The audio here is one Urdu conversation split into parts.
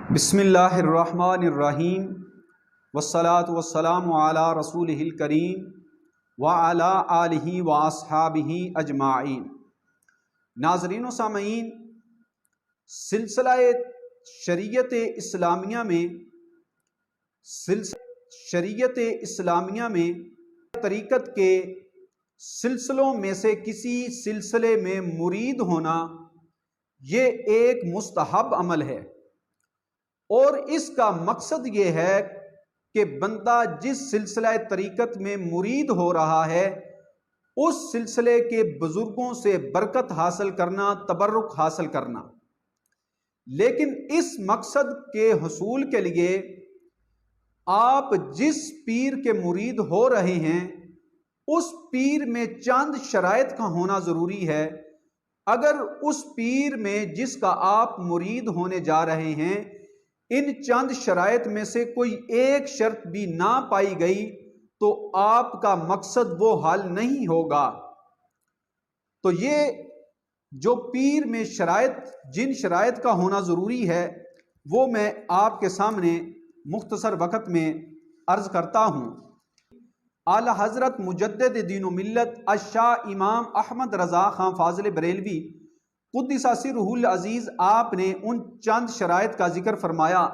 بسم اللہ الرحمن الرحیم والصلاة والسلام علی رسولہ الکریم وعلی آلہ واصحابہ اجمعین۔ ناظرین و سامعین، سلسلہ شریعت اسلامیہ میں طریقت کے سلسلوں میں سے کسی سلسلے میں مرید ہونا یہ ایک مستحب عمل ہے، اور اس کا مقصد یہ ہے کہ بندہ جس سلسلہ طریقت میں مرید ہو رہا ہے اس سلسلے کے بزرگوں سے برکت حاصل کرنا، تبرک حاصل کرنا۔ لیکن اس مقصد کے حصول کے لیے آپ جس پیر کے مرید ہو رہے ہیں اس پیر میں چند شرائط کا ہونا ضروری ہے۔ اگر اس پیر میں جس کا آپ مرید ہونے جا رہے ہیں ان چند شرائط میں سے کوئی ایک شرط بھی نہ پائی گئی تو آپ کا مقصد وہ حل نہیں ہوگا۔ تو یہ جو پیر میں جن شرائط کا ہونا ضروری ہے وہ میں آپ کے سامنے مختصر وقت میں عرض کرتا ہوں۔ اعلی حضرت مجدد دین و ملت الشاہ امام احمد رضا خان فاضل بریلوی قدس سرہ العزیز آپ نے ان چند شرائط کا ذکر فرمایا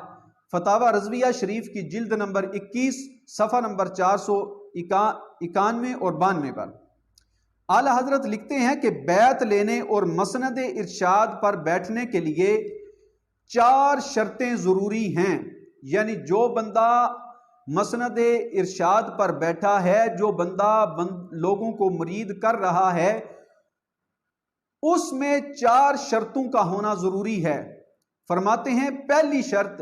فتاوی رضویہ شریف کی جلد نمبر 21 صفحہ نمبر 491 اور 92 پر۔ اعلی حضرت لکھتے ہیں کہ بیعت لینے اور مسند ارشاد پر بیٹھنے کے لیے 4 شرطیں ضروری ہیں، یعنی جو بندہ مسند ارشاد پر بیٹھا ہے، جو بندہ لوگوں کو مرید کر رہا ہے، اس میں 4 شرطوں کا ہونا ضروری ہے۔ فرماتے ہیں پہلی شرط،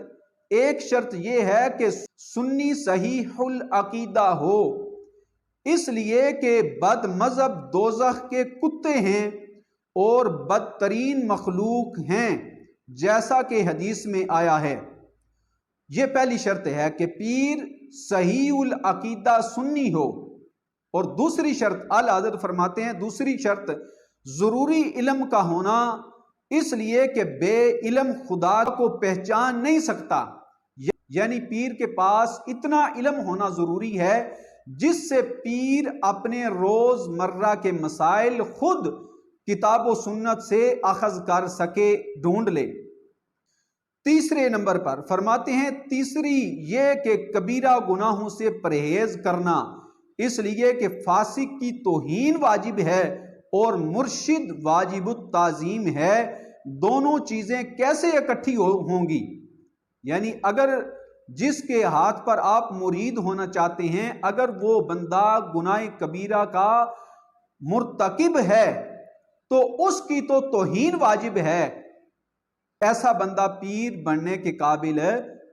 ایک شرط یہ ہے کہ سنی صحیح العقیدہ ہو، اس لیے کہ بد مذہب دوزخ کے کتے ہیں اور بدترین مخلوق ہیں، جیسا کہ حدیث میں آیا ہے۔ یہ پہلی شرط ہے کہ پیر صحیح العقیدہ سنی ہو۔ اور دوسری شرط اعلی حضرت فرماتے ہیں دوسری شرط ضروری علم کا ہونا، اس لیے کہ بے علم خدا کو پہچان نہیں سکتا، یعنی پیر کے پاس اتنا علم ہونا ضروری ہے جس سے پیر اپنے روز مرہ کے مسائل خود کتاب و سنت سے اخذ کر سکے، ڈھونڈ لے۔ تیسرے نمبر پر فرماتے ہیں تیسری یہ کہ کبیرہ گناہوں سے پرہیز کرنا، اس لیے کہ فاسق کی توہین واجب ہے اور مرشد واجب التعظیم ہے۔ دونوں چیزیں کیسے اکٹھی ہوں گی؟ یعنی اگر جس کے ہاتھ پر آپ مرید ہونا چاہتے ہیں اگر وہ بندہ گناہ کبیرہ کا مرتکب ہے تو اس کی تو توہین واجب ہے، ایسا بندہ پیر بننے کے قابل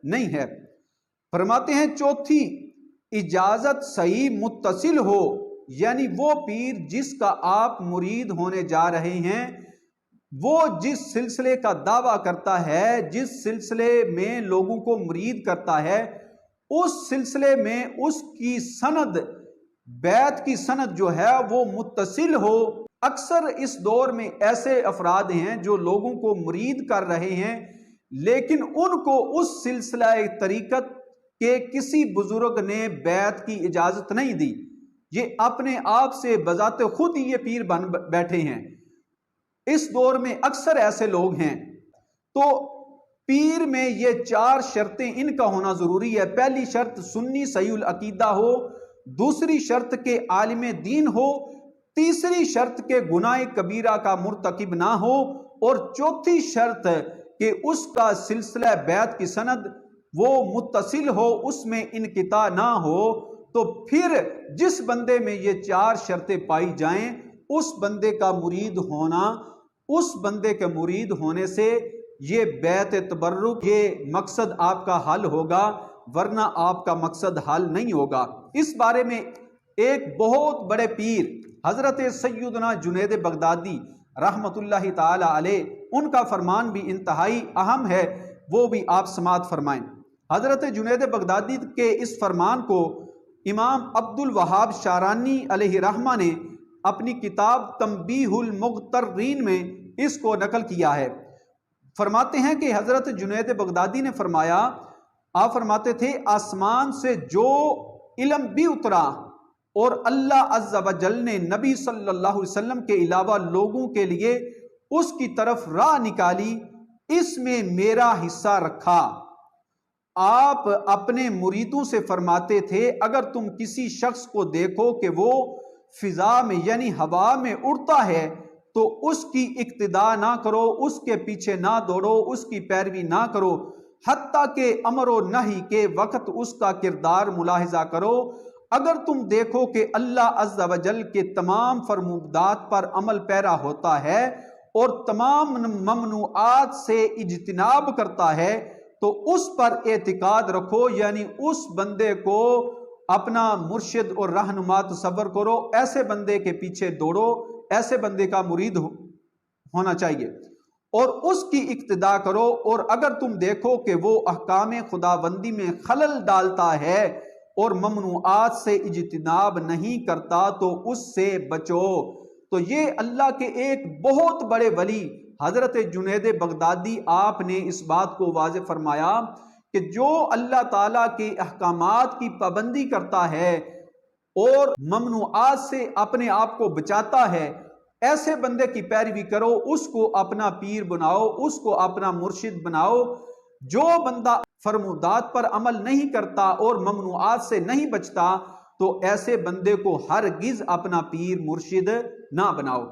نہیں ہے۔ فرماتے ہیں چوتھی، اجازت صحیح متصل ہو، یعنی وہ پیر جس کا آپ مرید ہونے جا رہے ہیں وہ جس سلسلے کا دعویٰ کرتا ہے، جس سلسلے میں لوگوں کو مرید کرتا ہے، اس سلسلے میں اس کی سند، بیعت کی سند جو ہے وہ متصل ہو۔ اکثر اس دور میں ایسے افراد ہیں جو لوگوں کو مرید کر رہے ہیں لیکن ان کو اس سلسلہ طریقت کے کسی بزرگ نے بیعت کی اجازت نہیں دی، یہ اپنے آپ سے بذات خود ہی یہ پیر بن بیٹھے ہیں۔ اس دور میں اکثر ایسے لوگ ہیں۔ تو پیر میں یہ 4 شرطیں ان کا ہونا ضروری ہے۔ پہلی شرط سنی صحیح العقیدہ ہو، دوسری شرط کے عالم دین ہو، تیسری شرط کے گناہ کبیرہ کا مرتکب نہ ہو، اور چوتھی شرط کہ اس کا سلسلہ بیعت کی سند وہ متصل ہو، اس میں انقطاع نہ ہو۔ تو پھر جس بندے میں یہ 4 شرطیں پائی جائیں اس بندے کا مرید ہونا، اس بندے کے مرید ہونے سے یہ بیعت تبرک یہ مقصد آپ کا حل ہوگا، ورنہ آپ کا مقصد حل نہیں ہوگا۔ اس بارے میں ایک بہت بڑے پیر حضرت سیدنا جنید بغدادی رحمت اللہ تعالی علیہ، ان کا فرمان بھی انتہائی اہم ہے، وہ بھی آپ سماعت فرمائیں۔ حضرت جنید بغدادی کے اس فرمان کو امام عبد الوہاب شارانی علیہ رحمہ نے اپنی کتاب تنبیہ المغترین میں اس کو نقل کیا ہے۔ فرماتے ہیں کہ حضرت جنید بغدادی نے فرمایا، آپ فرماتے تھے آسمان سے جو علم بھی اترا اور اللہ عز و جل نے نبی صلی اللہ علیہ وسلم کے علاوہ لوگوں کے لیے اس کی طرف راہ نکالی، اس میں میرا حصہ رکھا۔ آپ اپنے مریدوں سے فرماتے تھے اگر تم کسی شخص کو دیکھو کہ وہ فضا میں یعنی ہوا میں اڑتا ہے تو اس کی اقتداء نہ کرو، اس کے پیچھے نہ دوڑو، اس کی پیروی نہ کرو، حتیٰ کہ امر و نہی کے وقت اس کا کردار ملاحظہ کرو۔ اگر تم دیکھو کہ اللہ عز و جل کے تمام فرمودات پر عمل پیرا ہوتا ہے اور تمام ممنوعات سے اجتناب کرتا ہے تو اس پر اعتقاد رکھو، یعنی اس بندے کو اپنا مرشد اور رہنما تصور کرو، ایسے بندے کے پیچھے دوڑو، ایسے بندے کا مرید ہونا چاہیے اور اس کی اقتداء کرو۔ اور اگر تم دیکھو کہ وہ احکام خداوندی میں خلل ڈالتا ہے اور ممنوعات سے اجتناب نہیں کرتا تو اس سے بچو۔ تو یہ اللہ کے ایک بہت بڑے ولی حضرت جنید بغدادی، آپ نے اس بات کو واضح فرمایا کہ جو اللہ تعالیٰ کے احکامات کی پابندی کرتا ہے اور ممنوعات سے اپنے آپ کو بچاتا ہے، ایسے بندے کی پیروی کرو، اس کو اپنا پیر بناؤ، اس کو اپنا مرشد بناؤ۔ جو بندہ فرمودات پر عمل نہیں کرتا اور ممنوعات سے نہیں بچتا تو ایسے بندے کو ہرگز اپنا پیر مرشد نہ بناؤ۔